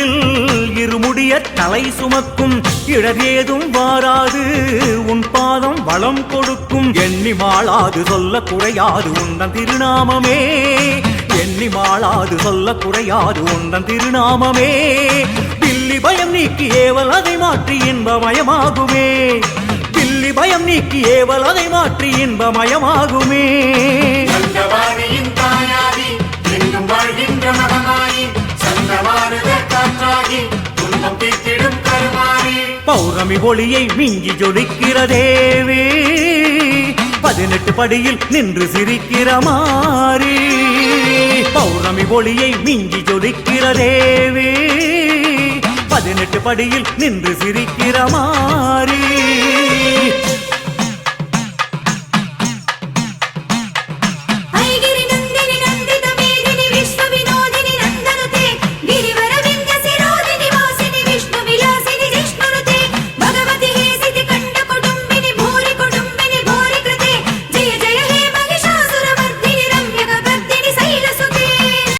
நெஞ்சில் இருமுடிய தலை சுமக்கும் இடர் ஏதும் வாராது உன் பாதம் வளம் கொடுக்கும் எண்ணி மாளாது சொல்ல குறையாது உந்தன் திருநாமமே எண்ணி மாளாது சொல்ல குறையாது உந்தன் திருநாமமே பில்லி பயம் நீக்கி ஏவல் அதை மாற்றி இன்பமயமாகுமே பில்லி பயம் நீக்கி ஏவல் அதை மாற்றி இன்பமயமாகுமே பௌர்ணமி ஒளியை மிஞ்சி ஜொலிக்கிற தேவி 18 படியில் நின்று சிரிக்கிற மாறி பௌர்ணமி ஒளியை மிஞ்சி ஜொலிக்கிற தேவி 18 படியில் நின்று சிரிக்கிற மாறி